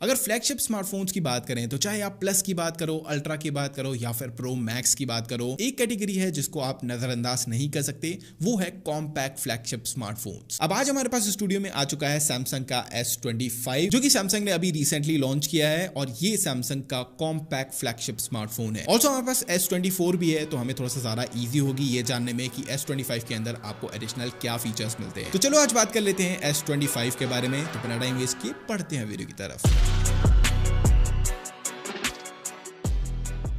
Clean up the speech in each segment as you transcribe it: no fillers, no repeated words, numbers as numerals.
अगर flagship smartphones की बात करें तो चाहे आप प्लस की बात करो, अल्ट्रा की बात करो या फिर प्रो मैक्स की बात करो, एक कैटेगरी है जिसको आप नजरअंदाज नहीं कर सकते, वो है कॉम्पैक्ट फ्लैगशिप स्मार्टफोन्स। अब आज हमारे पास स्टूडियो में आ चुका है सैमसंग का S25 जो कि सैमसंग ने अभी रिसेंटली लॉन्च किया है और ये सैमसंग का कॉम्पैक्ट फ्लैगशिप स्मार्टफोन है। ऑल्सो हमारे पास S24 भी है, तो हमें थोड़ा सा ज्यादा ईजी होगी ये जानने में कि S25 के अंदर आपको एडिशनल क्या फीचर्स मिलते हैं। तो चलो आज बात कर लेते हैं S25 के बारे में। तो बिना टाइम वेस्ट किए पढ़ते हैं वीडियो की तरफ।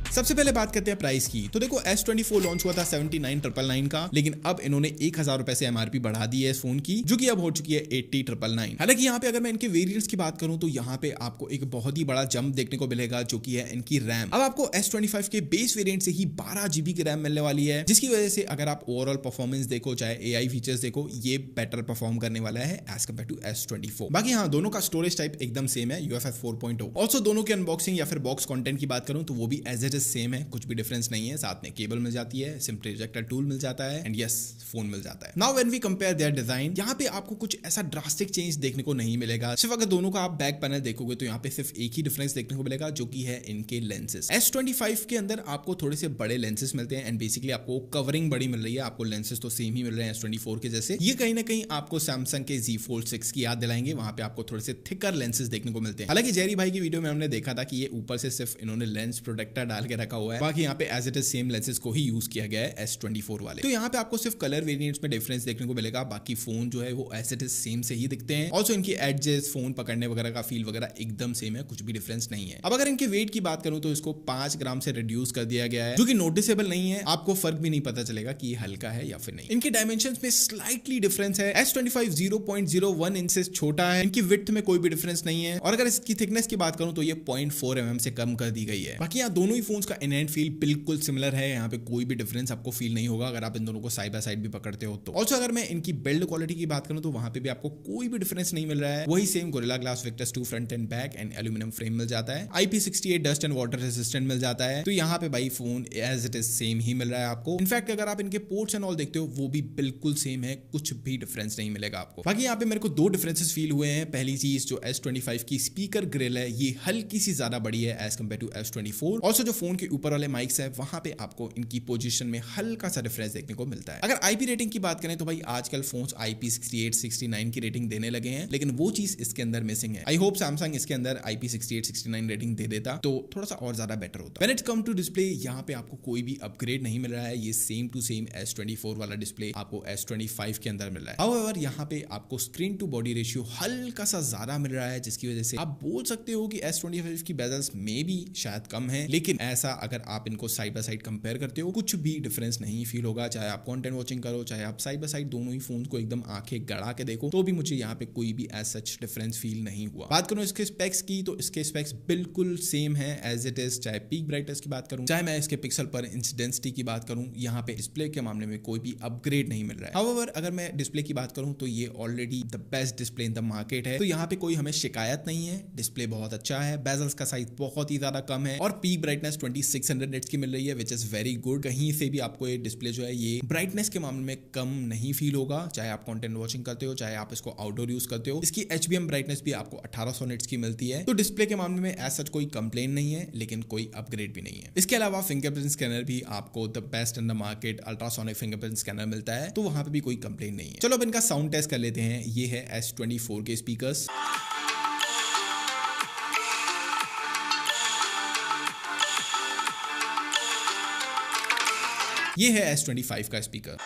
सबसे पहले बात करते हैं प्राइस की। तो देखो S24 लॉन्च हुआ था 79,999 का, लेकिन अब इन्होंने 1,000 रुपए से एमआरपी बढ़ा दी है इस फोन की, जो कि अब हो चुकी है 80,999। हालांकि यहाँ पे अगर मैं इनके वेरिएंट्स की बात करूं तो यहाँ पे आपको एक बहुत ही बड़ा जंप देखने को मिलेगा, जो कि है इनकी रैम। अब आपको S25 के बेस वेरिएंट से ही 12 GB की रैम मिलने वाली है, जिसकी वजह से अगर आप ओवरऑल परफॉर्मेंस देखो, चाहे AI फीचर्स देखो, ये बेटर परफॉर्म करने वाला है एज कम्पेयर टू S24। बाकी हाँ, दोनों का स्टोरेज टाइप एकदम सेम है, UFS 4.0। ऑल्सो दोनों के अनबॉक्सिंग या फिर बॉक्स कंटेंट की बात करूं तो वो भी एज इट इज सेम है, कुछ भी डिफरेंस नहीं है। साथ में केबल मिल जाती है, सिम प्रोजेक्टर टूल मिल जाता है एंड यस, फोन मिल जाता है। Now when we compare their design, यहाँ पे आपको कुछ ऐसा ड्रास्टिक चेंज देखने को नहीं मिलेगा। सिर्फ अगर दोनों का आप बैक पैनल देखोगे तो यहाँ पे सिर्फ एक ही डिफरेंस देखने को मिलेगा, जो कि है इनके लेंसेज। S25 के अंदर आपको थोड़े से बड़े लेंसेज मिलते हैं एंड बेसिकली आपको कवरिंग बड़ी मिल रही है। आपको लेंसेज तो सेम ही मिल रहे हैं S24 के जैसे। ये कहीं ना कहीं आपको सैमसंग के Z Fold 6 की याद दिलाएंगे, वहां पे आपको थोड़े से थिकर लेंसेज देखने को मिलते हैं। हालांकि जेरी भाई की वीडियो में हमने देखा था कि ये ऊपर से सिर्फ इन्होंने लेंस प्रोटेक्टर डाल के रखा हुआ है, बाकी यहाँ पे as it is same lenses को ही यूज किया गया है S24 वाले। तो यहाँ पे आपको सिर्फ कलर वेरिएंट्स में डिफरेंस देखने को मिलेगा, बाकी फोन जो है वो एज इट इज सेम से ही दिखते हैं। ऑल्सो इनकी एडजेस, फोन पकड़ने वगैरह का फील वगैरह एकदम सेम है, कुछ भी डिफरेंस नहीं है। अब अगर इनके वेट की बात करूं तो इसको 5 ग्राम से रिड्यूस कर दिया गया है, जो कि नोटिसेबल नहीं है। आपको फर्क भी नहीं पता चलेगा कि ये हल्का है या फिर नहीं। इनके डायमेंशंस में स्लाइटली डिफरेंस है। S25 0.01 इंच से छोटा है, इनकी विड्थ में कोई भी डिफरेंस नहीं है। और अगर इसकी थिकनेस की बात करूं तो ये 0.4 mm से कम कर दी गई है। बाकी यहाँ दोनों ही फोन्स का इन हैंड फील बिल्कुल सिमिलर है, यहाँ पे कोई भी डिफरेंस आपको फील नहीं होगा अगर आप इन दोनों को साइड बाय साइड भी पकड़ते हो तो। ऑल्सो अगर मैं इनकी बिल्ड क्वालिटी की बात करूं तो वहां पे भी आपको कोई भी डिफरेंस नहीं मिल रहा है। वही same Gorilla Glass Victus 2 front and back end aluminium frame मिल जाता है। IP68 dust and water resistant मिल जाता है। तो यहाँ पे भाई phone as it is same ही मिल रहा है आपको। इनफैक्ट अगर आप इनके पोर्ट्स एंड ऑल देखते हो वो भी बिल्कुल सेम है, कुछ भी डिफरेंस नहीं मिलेगा आपको। बाकी यहाँ पे मेरे को दो डिफरेंसेस फील हुए हैं। पहली चीज, जो S25 की स्पीकर ग्रिल है ये हल्की सी ज्यादा बड़ी है as compare to S24। Also जो फोन के ऊपर वाले माइक्स है वहां पे आपको इनकी पोजीशन में हल्का सा डिफरेंस देखने को मिलता है। अगर IP रेटिंग की बात करें तो भाई आजकल फोन्स IP68, 69 की रेटिंग देने लगे हैं, लेकिन वो चीज इसके अंदर मिसिंग है। आई होप सैमसंग इसके अंदर IP68, 69 रेटिंग दे देता तो थोड़ा सा और ज्यादा बेटर होता। When it come to display, यहाँ पे आपको कोई भी अपग्रेड नहीं मिल रहा है। ये सेम टू सेम S24 वाला डिस्प्ले आपको S25 के अंदर मिल रहा है। हाउएवर यहाँ पे आपको स्क्रीन टू बॉडी रेशियो हल्का सा ज्यादा मिल रहा है, जिसकी वजह से आप बोल सकते हो कि S25 की बेजल्स में भी शायद कम है, लेकिन ऐसा अगर आप इनको साइड बाय साइड कंपेयर करते हो कुछ भी डिफरेंस नहीं फील होगा। चाहे आप कंटेंट वॉचिंग करो, चाहे आप साइड बाय साइड दोनों ही फोन को एकदम आंखें गड़ा के देखो, तो भी मुझे यहाँ पे कोई भी एज सच डिफरेंस फील नहीं हुआ। बात करूं इसके स्पेक्स की तो इसके स्पेक्स बिल्कुल सेम है एज इट इज। चाहे पीक ब्राइटनेस की बात करूं, चाहे मैं इसके पिक्सल पर इंच डेंसिटी की बात करूं, यहाँ पे डिस्प्ले के मामले में कोई भी अपग्रेड नहीं मिल रहा है। हाउएवर अगर मैं डिस्प्ले की बात करूं तो ये already the best display in the market है, तो यहाँ पे कोई हमें शिकायत नहीं है। डिस्प्ले बहुत अच्छा है, बेजल्स का साइज बहुत ही ज्यादा कम है और पीक ब्राइटनेस 2600 निट्स की मिल रही है, विच इज वेरी गुड। कहीं से भी आपको ये डिस्प्ले जो है ये ब्राइटनेस के मामले में कम नहीं फील होगा, चाहे आप कंटेंट वॉचिंग करते हो, चाहे आप इसको आउटडोर यूज करते हो। इसकी HBM ब्राइटनेस भी आपको 1800 निट्स की मिलती है, तो डिस्प्ले के मामले में एज सच कोई कंप्लेन नहीं है, लेकिन कोई अपग्रेड भी नहीं है। इसके अलावा फिंगरप्रिंट स्कैनर भी आपको the best in the market ultrasonic fingerprint scanner मिलता है, तो वहां पे भी कोई कंप्लेन नहीं है। चलो अब इनका साउंड टेस्ट कर लेते हैं। ये है S24 के स्पीकर्स। ये है S25 का स्पीकर।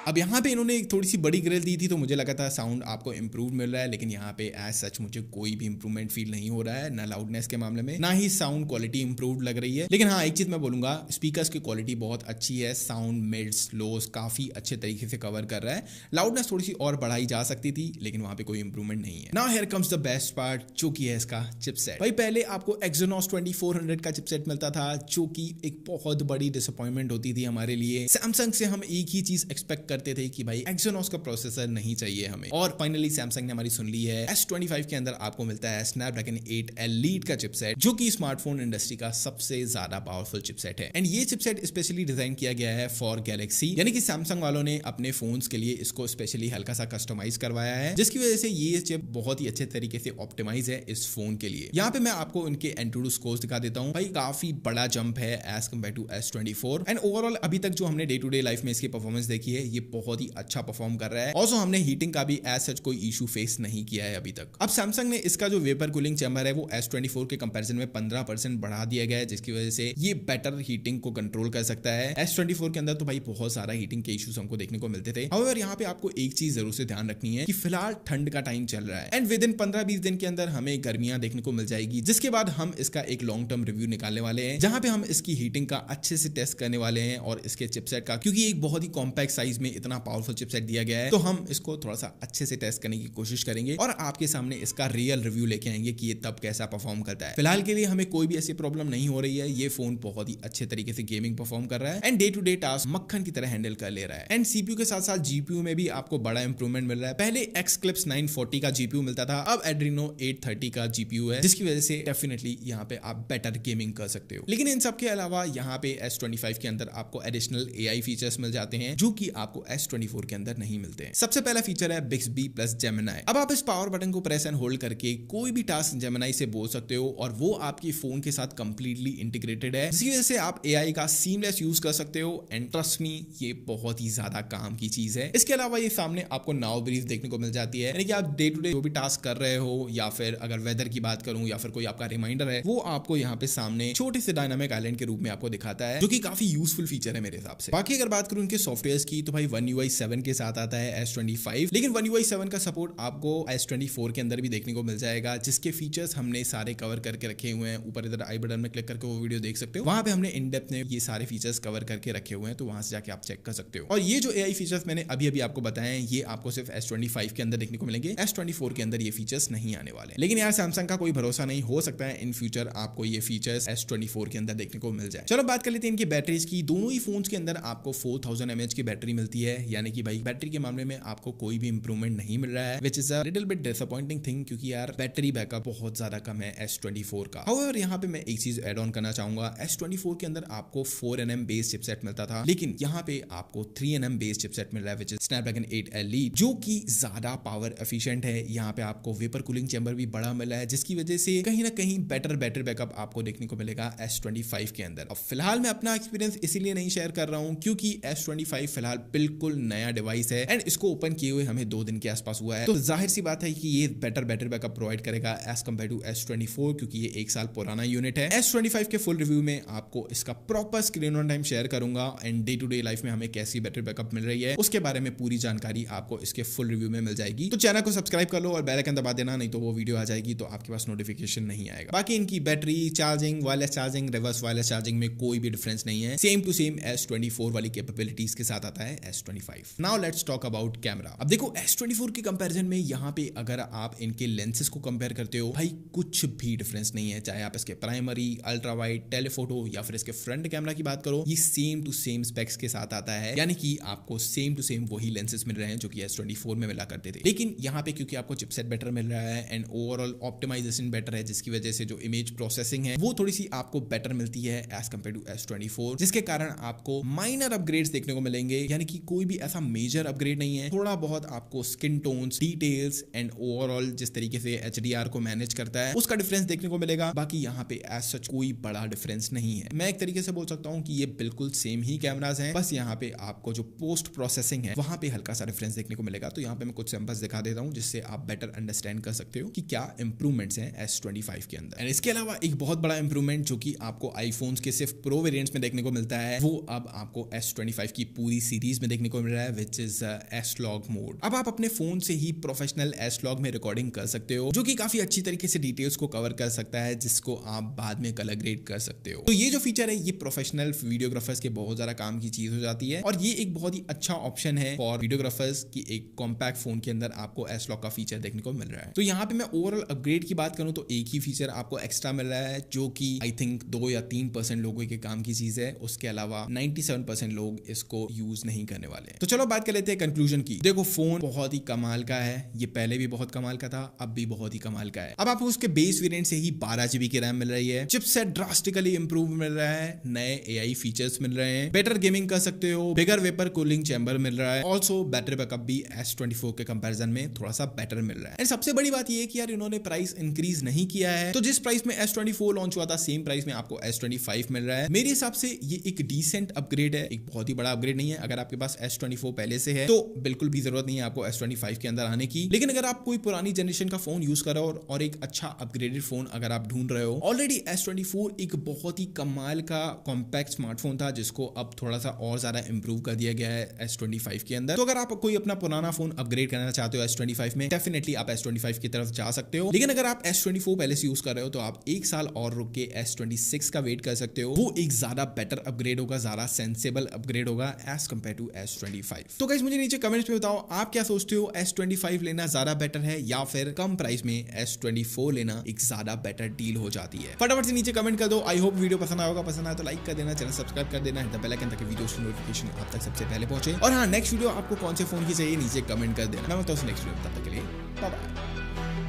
अब यहाँ पे इन्होंने एक थोड़ी सी बड़ी ग्रिल दी थी तो मुझे लगा था साउंड आपको इंप्रूव मिल रहा है, लेकिन यहाँ पे एज सच मुझे कोई भी इंप्रूवमेंट फील नहीं हो रहा है, ना लाउडनेस के मामले में, ना ही साउंड क्वालिटी इंप्रूव लग रही है। लेकिन हाँ, एक चीज मैं बोलूंगा, स्पीकर्स की क्वालिटी बहुत अच्छी है। साउंड मिड्स लोस काफी अच्छे तरीके से कवर कर रहा है। लाउडनेस थोड़ी सी और बढ़ाई जा सकती थी, लेकिन वहां पे कोई इंप्रूवमेंट नहीं है। Now here comes the best part, जो कि है इसका चिपसेट। भाई पहले आपको Exynos 2400 का चिपसेट मिलता था, जो कि एक बहुत बड़ी डिसअपॉइंटमेंट होती थी हमारे लिए। सैमसंग से हम एक ही चीज एक्सपेक्ट करते थे कि भाई एक्सिनोस का प्रोसेसर नहीं चाहिए हमें, और फाइनली सैमसंग ने हमारी सुन ली है। S25 के अंदर आपको मिलता है स्नैपड्रैगन 8 एलीट का चिपसेट, जो कि स्मार्टफोन इंडस्ट्री का सबसे ज्यादा पावरफुल चिपसेट है। एंड ये चिपसेट स्पेशली डिजाइन किया गया है फॉर गैलेक्सी, यानी कि सैमसंग वालों ने अपने फोन्स के लिए इसको स्पेशली हल्का सा कस्टमाइज करवाया है, जिसकी वजह से ये चिप बहुत ही अच्छे तरीके से ऑप्टिमाइज है इस फोन के लिए। यहाँ पे मैं आपको इनके एंटूडू स्कोर्स दिखा देता हूँ। भाई काफी बड़ा जंप है as compare to S24, and overall अभी तक जो हमने डे टू डे लाइफ में इसकी परफॉर्मेंस देखी है, ये बहुत ही अच्छा परफॉर्म कर रहा है। ऑल्सो हमने हीटिंग का भी एज सच कोई इशू फेस नहीं किया है अभी तक। अब सैमसंग ने इसका जो वेपर कूलिंग चैम्बर है वो S24 के कंपैरिजन में 15% बढ़ा दिया गया है, जिसकी वजह से ये बेटर हीटिंग को कंट्रोल कर सकता है। S24 के अंदर तो भाई बहुत सारा हीटिंग के इश्यूज हमको देखने को मिलते थे। हाउएवर यहाँ पे आपको एक चीज जरूर से ध्यान रखनी है कि फिलहाल ठंड का टाइम चल रहा है, एंड विद इन 15-20 दिन के अंदर हमें गर्मियां देखने को मिल जाएगी, जिसके बाद हम इसका एक लॉन्ग टर्म रिव्यू निकालने वाले हैं, जहां पे हम इसकी हीटिंग का अच्छे से टेस्ट करने वाले हैं और इसके चिपसेट का, क्योंकि एक बहुत ही कॉम्पैक्ट साइज में इतना पावरफुल चिपसेट दिया गया है, तो हम इसको थोड़ा सा अच्छे से टेस्ट करने की कोशिश करेंगे और आपके सामने इसका रियल रिव्यू लेके आएंगे कि ये तब कैसा परफॉर्म करता है। फिलहाल के लिए हमें कोई भी ऐसी प्रॉब्लम नहीं हो रही है, ये फोन बहुत ही अच्छे तरीके से गेमिंग परफॉर्म कर रहा है and day to day task मक्खन की तरह हैंडल कर ले रहा है। एंड सीपीयू के साथ साथ जीपीयू में भी आपको बड़ा इंप्रूवमेंट मिल रहा है। पहले Xclipse 940 का जीपीयू मिलता था, अब Adreno 830 का जीपीयू है, जिसकी वजह से डेफिनेटली यहाँ पे आप बेटर गेमिंग कर सकते हो। लेकिन इन सब के अलावा यहाँ पे S25 के अंदर आपको एडिशनल AI फीचर्स मिल जाते हैं, जो कि आपको S24 के अंदर नहीं मिलते हैं। सबसे पहला फीचर है Bixby प्लस Gemini। अब आप इस पावर बटन को प्रेस एंड होल्ड करके कोई भी टास्क Gemini से बोल सकते हो और वो आपकी फोन के साथ कंप्लीटली इंटीग्रेटेड है, जिसकी वजह से आप AI का सीमलेस यूज कर सकते हो। एंड ट्रस्ट मी, ये बहुत ही ज्यादा काम की चीज है। इसके अलावा ये सामने आपको नाउ ब्रीफ देखने को मिल जाती है, यानी कि आप डे टू डे जो भी टास्क कर रहे हो, या फिर अगर वेदर की बात करूं या फिर कोई आपका रिमाइंडर है, वो आपको यहाँ पे सामने छोटे से डायनामिक आइलैंड के रूप में आपको दिखाता है, जो कि काफी यूजफुल फीचर है मेरे हिसाब से। बाकी अगर बात करूं इनके सॉफ्टवेयर की, तो भाई One UI 7 के साथ आता है S25, लेकिन One UI 7 का सपोर्ट आपको S24 के अंदर भी देखने को मिल जाएगा, जिसके फीचर्स हमने सारे कवर करके रखे हुए हैं। ऊपर इधर आई बटन में क्लिक करके वो वीडियो देख सकते हो, वहां पे हमने इन डेप्थ में ये सारे फीचर्स कवर करके रखे हुए हैं, तो वहां से जाके आप चेक कर सकते हो। और ये जो AI फीचर्स मैंने अभी अभी आपको बताए हैं, ये आपको सिर्फ S25 के अंदर देखने को मिलेंगे, S24 के अंदर ये फीचर्स नहीं आने वाले। लेकिन यार सैमसंग का कोई भरोसा नहीं, हो सकता है इन फ्यूचर आपको ये फीचर्स S24 के अंदर देखने को मिल जाए। चलो बात कर लेते हैं इनकी बैटरीज की। दोनों ही फोन्स के अंदर आपको 4000 mAh की बैटरी मिलती है, यानी कि भाई बैटरी के मामले में आपको कोई भी इंप्रूवमेंट नहीं मिल रहा है, which is a little bit disappointing thing, क्योंकि यार बैटरी बैकअप बहुत ज्यादा कम है S24 का। हाउएवर यहाँ पे मैं एक चीज ऐड ऑन करना चाहूंगा, S24 के अंदर आपको 4nm बेस चिपसेट मिलता था, लेकिन यहाँ पे आपको 3nm बेस चिपसेट मिल रहा है, विच इज स्नैपड्रैगन 8 Elite, जो कि ज्यादा पावर एफिशिएंट है। यहाँ पे आपको वेपर कूलिंग चैम्बर भी बड़ा मिला है, जिसकी वजह से कहीं ना कहीं बेटर बैटरी बैकअप आपको देखने को मिलेगा S25 के अंदर। अब फिलहाल मैं अपना एक्सपीरियंस इसीलिए नहीं शेयर कर रहा हूँ क्योंकि S25 फिलहाल बिल्कुल नया डिवाइस है एंड इसको ओपन किए हुए हमें 2 दिन के आसपास हुआ है, तो जाहिर सी बात है कि ये बेटर बैटरी बैकअप प्रोवाइड करेगा एज कम्पेयर टू S24, क्योंकि ये 1 साल पुराना यूनिट है। S25 के फुल रिव्यू में आपको इसका proper screen on time share करूंगा and day to day life में हमें कैसी बैटरी बैकअप मिल रही है उसके बारे में पूरी जानकारी आपको इसके फुल रिव्यू में मिल जाएगी। तो चैनल को सब्सक्राइब कर लो और बेल आइकन दबा देना, नहीं तो वो वीडियो आ जाएगी तो आपके पास नोटिफिकेशन नहीं आएगा। बाकी इनकी battery charging, wireless charging, reverse wireless charging में कोई भी डिफरेंस नहीं है, सेम टू सेम S24 वाली कैपेबिलिटीज के साथ आता है S25। Now let's talk about camera. अब देखो S24 के कंपैरिजन में यहाँ पे अगर आप इनके लेंसेज को कंपेयर करते हो, भाई कुछ भी डिफरेंस नहीं है, चाहे आप इसके प्राइमरी, अल्ट्रा वाइड, टेलीफोटो या फिर इसके फ्रंट कैमरा की बात करो, ये सेम टू सेम स्पेक्स के साथ आता है, यानी कि आपको सेम टू सेम वही लेंसेज मिल रहे हैं जो कि S24 में मिला करते थे। लेकिन यहाँ पे क्योंकि आपको चिपसेट बेटर मिल रहा है एंड ओवरऑल ऑप्टिमाइजेशन बेटर है, जिसकी वजह से जो इमेज प्रोसेसिंग है वो थोड़ी सी आपको बेटर मिलती है एज कम्पेयर टू S24, जिसके कारण आपको माइनर अपग्रेड्स देखने को मिलेंगे, यानी कि कोई भी ऐसा मेजर अपग्रेड नहीं है, थोड़ा बहुत आपको skin tones, details and overall जिस तरीके से HDR को मैनेज करता है उसका डिफरेंस देखने को मिलेगा। बाकी यहाँ पे एज सच कोई बड़ा डिफरेंस नहीं है। मैं एक तरीके से बोल सकता हूँ कि ये बिल्कुल सेम ही कैमरास हैं, बस यहाँ पे आपको जो पोस्ट प्रोसेसिंग है वहां पे हल्का सा डिफरेंस देखने को मिलेगा। तो यहाँ पे मैं कुछ सैंपल्स दिखा देता हूँ जिससे आप बेटर अंडरस्टैंड कर सकते हो कि क्या इंप्रूवमेंट्स हैं S25 के अंदर। एंड इसके अलावा एक बहुत बड़ा इंप्रूवमेंट जो कि आपको आईफोन्स के सिर्फ प्रो वेरिएंट्स में देखने को मिलता है, वो अब आपको S25 की पूरी सीरीज में देखने को मिल रहा है, विच इज S-Log मोड। अब आप अपने फोन से ही प्रोफेशनल S-Log में रिकॉर्डिंग कर सकते हो, जो कि काफी अच्छी तरीके से डिटेल्स को कवर कर सकता है, जिसको आप बाद में कलर ग्रेड कर सकते हो। तो ये जो फीचर है ये प्रोफेशनल वीडियोग्राफर्स के बहुत ज्यादा काम की चीज हो जाती है और ये एक बहुत ही अच्छा ऑप्शन है फॉर वीडियोग्राफर्स की एक कॉम्पैक्ट फोन के अंदर आपको S-Log का फीचर देखने को मिल रहा है। तो यहाँ पे मैं ओवरऑल अपग्रेड की बात करूं तो एक ही फीचर आपको एक्स्ट्रा मिल रहा है, जो कि आई थिंक 2 या 3% लोगों के काम की चीज है। उसके अलावा 97% लोग इसको यूज नहीं करने होने वाले हैं। तो चलो बात कर लेते हैं कंक्लूजन की। देखो फोन बहुत ही कमाल का है, ये पहले भी बहुत कमाल का था, अब भी बहुत ही कमाल का है। अब आपको उसके बेस वेरिएंट से ही 12 GB की रैम मिल रही है, चिपसेट ड्रास्टिकली इंप्रूव मिल रहा है, नए AI फीचर्स मिल रहे हैं, बेटर गेमिंग कर सकते हो, बिगर वेपर कूलिंग चैम्बर मिल रहा है, ऑल्सो बैटरी बैकअप भी S24 के कंपैरिजन में थोड़ा सा बेटर मिल रहा है। एंड सबसे बड़ी बात ये है कि यार इन्होंने प्राइस इंक्रीज नहीं किया है, तो जिस प्राइस में S24 लॉन्च हुआ था सेम प्राइस में आपको S25 मिल रहा है। मेरे हिसाब से ये एक डिसेंट अपग्रेड है, एक बहुत ही बड़ा अपग्रेड नहीं है। अगर आपके पास S24 पहले से है तो बिल्कुल भी जरूरत नहीं है आपको S25 के अंदर आने की, लेकिन अगर आप कोई पुरानी जनरेशन का फोन यूज कर रहे हो और एक अच्छा अपग्रेडेड फोन अगर आप ढूंढ रहे हो, ऑलरेडी S24 एक बहुत ही कमाल का कॉम्पैक्ट स्मार्टफोन था जिसको अब थोड़ा सा और ज्यादा इंप्रूव कर दिया गया है S25 के अंदर। तो अगर आप कोई अपना पुराना फोन अपग्रेड करना चाहते हो S25 में, डेफिनेटली आप S25 की तरफ जा सकते हो। लेकिन अगर आप S24 पहले से यूज कर रहे हो तो आप एक साल और रुक के S26 का वेट कर सकते हो, वो एक ज्यादा बेटर अपग्रेड होगा, ज्यादा सेंसेबल अपग्रेड होगा एज कंपेयर टू S25। तो गाइस मुझे नीचे कमेंट्स में बताओ आप क्या सोचते हो, S25 लेना ज्यादा बेटर है या फिर कम प्राइस में S24 लेना एक ज्यादा बेटर डील हो जाती है। फटाफट से नीचे कमेंट कर दो। आई होप वीडियो पसंद आएगा, पसंद आया तो लाइक कर देना, चैनल सब्सक्राइब कर देना, हिट द बेल आइकन ताकि वीडियोस की नोटिफिकेशन आप तक सबसे पहले पहुंचे। और हाँ, नेक्स्ट वीडियो आपको कौन से फोन की चाहिए नीचे कमेंट कर देना। मैं बताऊँ नेक्स्ट वीडियो, तब तक के लिए बाय बाय।